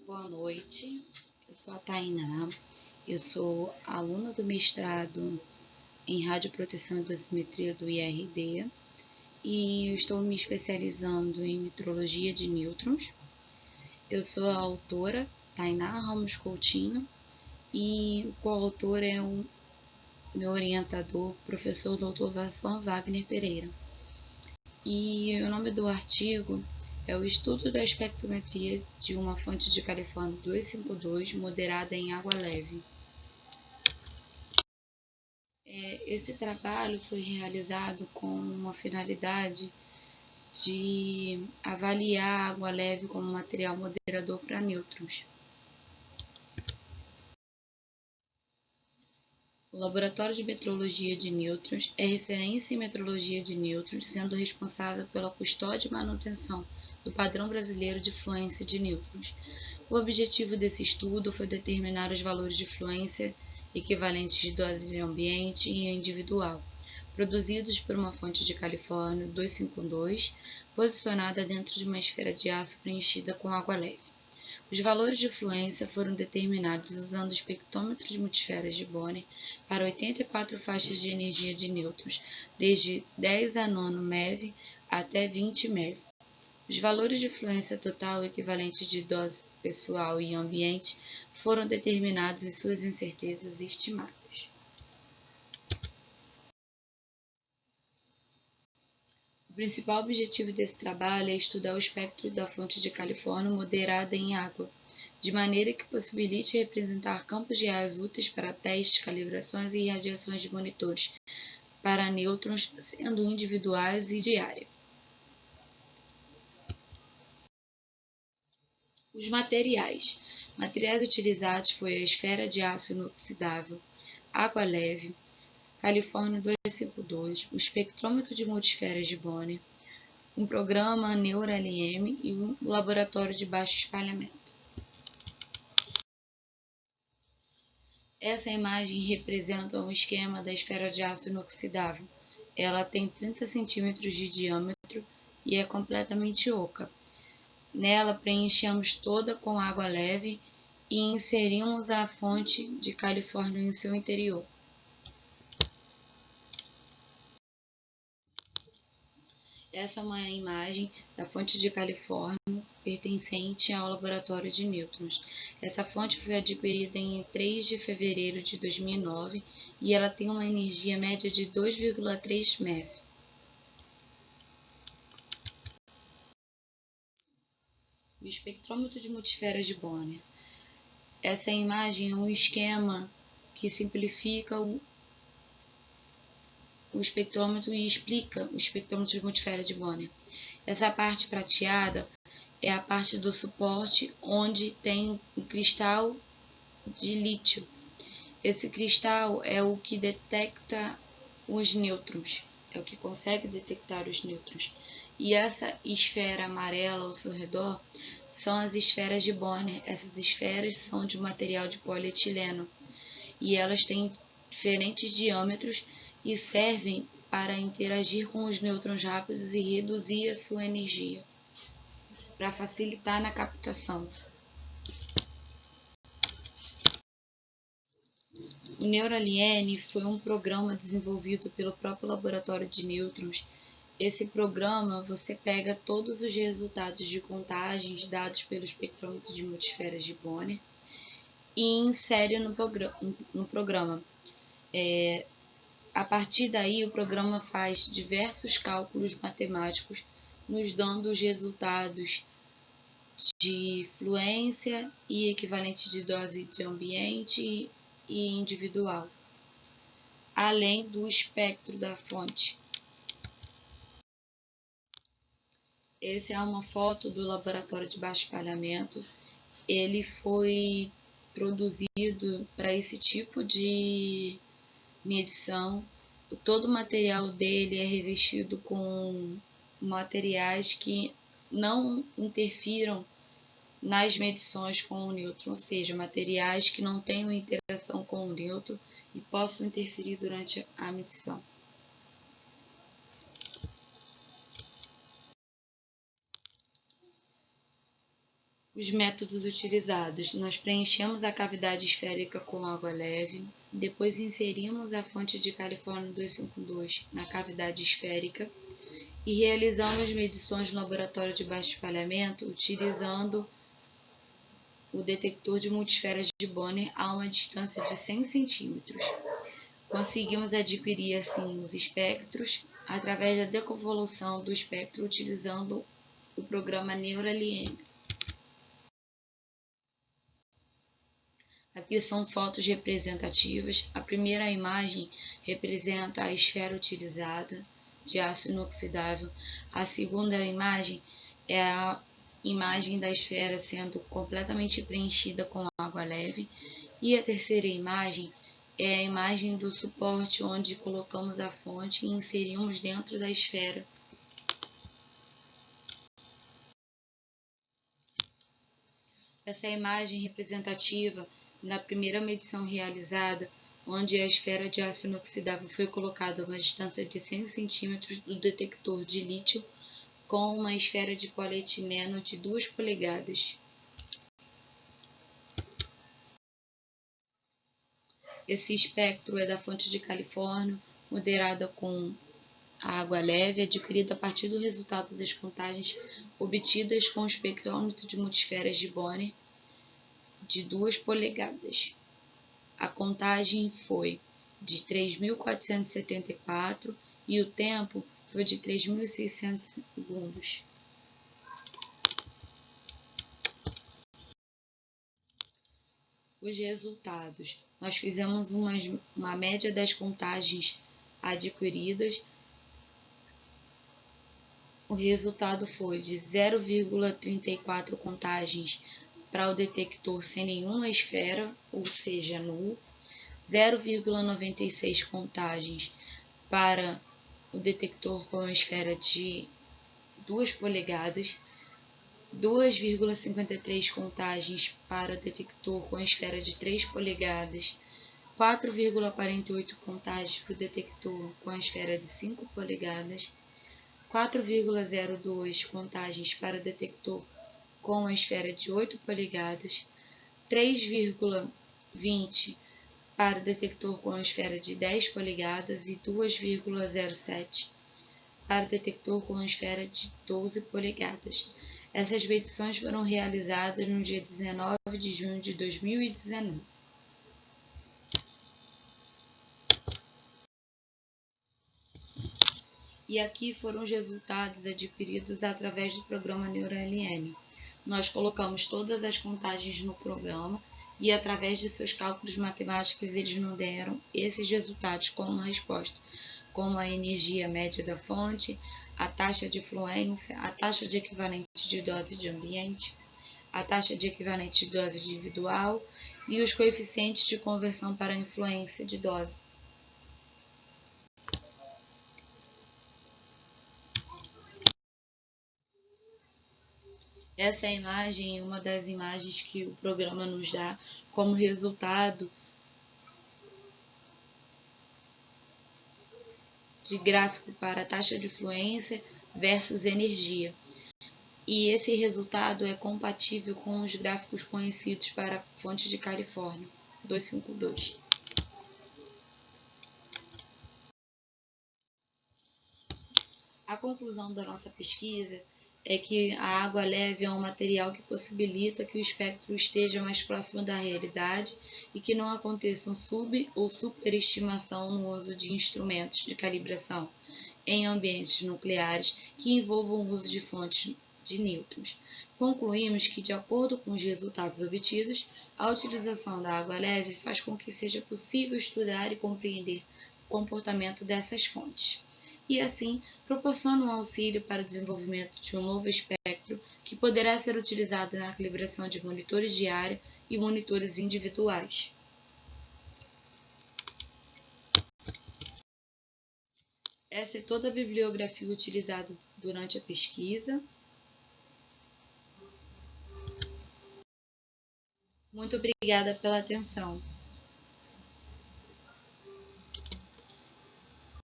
Boa noite, eu sou a Tainá, eu sou aluna do mestrado em Radioproteção e Dosimetria do IRD e estou me especializando em metrologia de nêutrons. Eu sou a autora Tainá Ramos Coutinho e o coautor é o meu orientador, professor Dr. Vasson Wagner Pereira. E o nome do artigo é o estudo da espectrometria de uma fonte de Califórnio 252 moderada em água leve. Esse trabalho foi realizado com uma finalidade de avaliar a água leve como material moderador para nêutrons. O Laboratório de Metrologia de Nêutrons é referência em metrologia de nêutrons, sendo responsável pela custódia e manutenção do padrão brasileiro de fluência de nêutrons. O objetivo desse estudo foi determinar os valores de fluência equivalentes de dose de ambiente e individual, produzidos por uma fonte de Califórnio 252, posicionada dentro de uma esfera de aço preenchida com água leve. Os valores de fluência foram determinados usando o espectrômetro de multisferas de Bonner para 84 faixas de energia de nêutrons, desde 10 a 9 MeV até 20 MeV. Os valores de fluência total equivalentes de dose pessoal e ambiente foram determinados e suas incertezas estimadas. O principal objetivo desse trabalho é estudar o espectro da fonte de Califórnio moderada em água, de maneira que possibilite representar campos reais úteis para testes, calibrações e irradiações de monitores para nêutrons, sendo individuais e de área. Os materiais. Materiais utilizados foi a esfera de aço inoxidável, água leve, Califórnio 252, o espectrômetro de multisferas de Bonner, um programa NeuralM e um laboratório de baixo espalhamento. Essa imagem representa um esquema da esfera de aço inoxidável. Ela tem 30 cm de diâmetro e é completamente oca. Nela preenchemos toda com água leve e inserimos a fonte de Califórnio em seu interior. Essa é uma imagem da fonte de Califórnio pertencente ao laboratório de nêutrons. Essa fonte foi adquirida em 3 de fevereiro de 2009 e ela tem uma energia média de 2,3 MeV. O espectrômetro de multisferas de Bonner. Essa imagem é um esquema que simplifica o espectrômetro e explica o espectrômetro de multisfera de Bonner. Essa parte prateada é a parte do suporte onde tem o cristal de lítio. Esse cristal é o que detecta os nêutrons, é o que consegue detectar os nêutrons. E essa esfera amarela ao seu redor são as esferas de Bonner. Essas esferas são de material de polietileno e elas têm diferentes diâmetros e servem para interagir com os nêutrons rápidos e reduzir a sua energia, para facilitar na captação. O NeuralM foi um programa desenvolvido pelo próprio laboratório de nêutrons. Esse programa você pega todos os resultados de contagens dados pelo espectrômetro de multisferas de Bonner e insere no programa. A partir daí, o programa faz diversos cálculos matemáticos, nos dando os resultados de fluência e equivalente de dose de ambiente e individual, além do espectro da fonte. Essa é uma foto do laboratório de baixo espalhamento. Ele foi produzido para esse tipo de medição. Todo o material dele é revestido com materiais que não interfiram nas medições com o nêutron, ou seja, materiais que não tenham interação com o nêutron e possam interferir durante a medição. Os métodos utilizados: nós preenchemos a cavidade esférica com água leve, depois inserimos a fonte de Califórnio 252 na cavidade esférica e realizamos medições no laboratório de baixo espalhamento utilizando o detector de multisferas de Bonner a uma distância de 100 centímetros. Conseguimos adquirir assim os espectros através da deconvolução do espectro utilizando o programa NeurAlien. Aqui são fotos representativas. A primeira imagem representa a esfera utilizada de aço inoxidável. A segunda imagem é a imagem da esfera sendo completamente preenchida com água leve. E a terceira imagem é a imagem do suporte onde colocamos a fonte e inserimos dentro da esfera. Essa é a imagem representativa da primeira medição realizada, onde a esfera de aço inoxidável foi colocada a uma distância de 100 cm do detector de lítio com uma esfera de polietileno de 2 polegadas. Esse espectro é da fonte de Califórnio, moderada com água leve, adquirida a partir do resultado das contagens obtidas com o espectrômetro de multisferas de Bonner de 2 polegadas. A contagem foi de 3.474 e o tempo foi de 3.600 segundos. Os resultados. Nós fizemos uma média das contagens adquiridas. O resultado foi de 0,34 contagens para o detector sem nenhuma esfera, ou seja, nulo, 0,96 contagens para o detector com esfera de 2 polegadas, 2,53 contagens para o detector com esfera de 3 polegadas, 4,48 contagens para o detector com a esfera de 5 polegadas, 4,02 contagens para o detector com a esfera de 8 polegadas, 3,20 para o detector com a esfera de 10 polegadas e 2,07 para o detector com a esfera de 12 polegadas. Essas medições foram realizadas no dia 19 de junho de 2019. E aqui foram os resultados adquiridos através do programa NeurAlien. Nós colocamos todas as contagens no programa e, através de seus cálculos matemáticos, eles nos deram esses resultados como resposta, como a energia média da fonte, a taxa de fluência, a taxa de equivalente de dose de ambiente, a taxa de equivalente de dose individual e os coeficientes de conversão para a influência de dose. Essa imagem é uma das imagens que o programa nos dá como resultado de gráfico para a taxa de fluência versus energia. E esse resultado é compatível com os gráficos conhecidos para a fonte de Califórnio 252. A conclusão da nossa pesquisa é que a água leve é um material que possibilita que o espectro esteja mais próximo da realidade e que não aconteça sub- ou superestimação no uso de instrumentos de calibração em ambientes nucleares que envolvam o uso de fontes de nêutrons. Concluímos que, de acordo com os resultados obtidos, a utilização da água leve faz com que seja possível estudar e compreender o comportamento dessas fontes. E assim proporciona um auxílio para o desenvolvimento de um novo espectro que poderá ser utilizado na calibração de monitores de área e monitores individuais. Essa é toda a bibliografia utilizada durante a pesquisa. Muito obrigada pela atenção.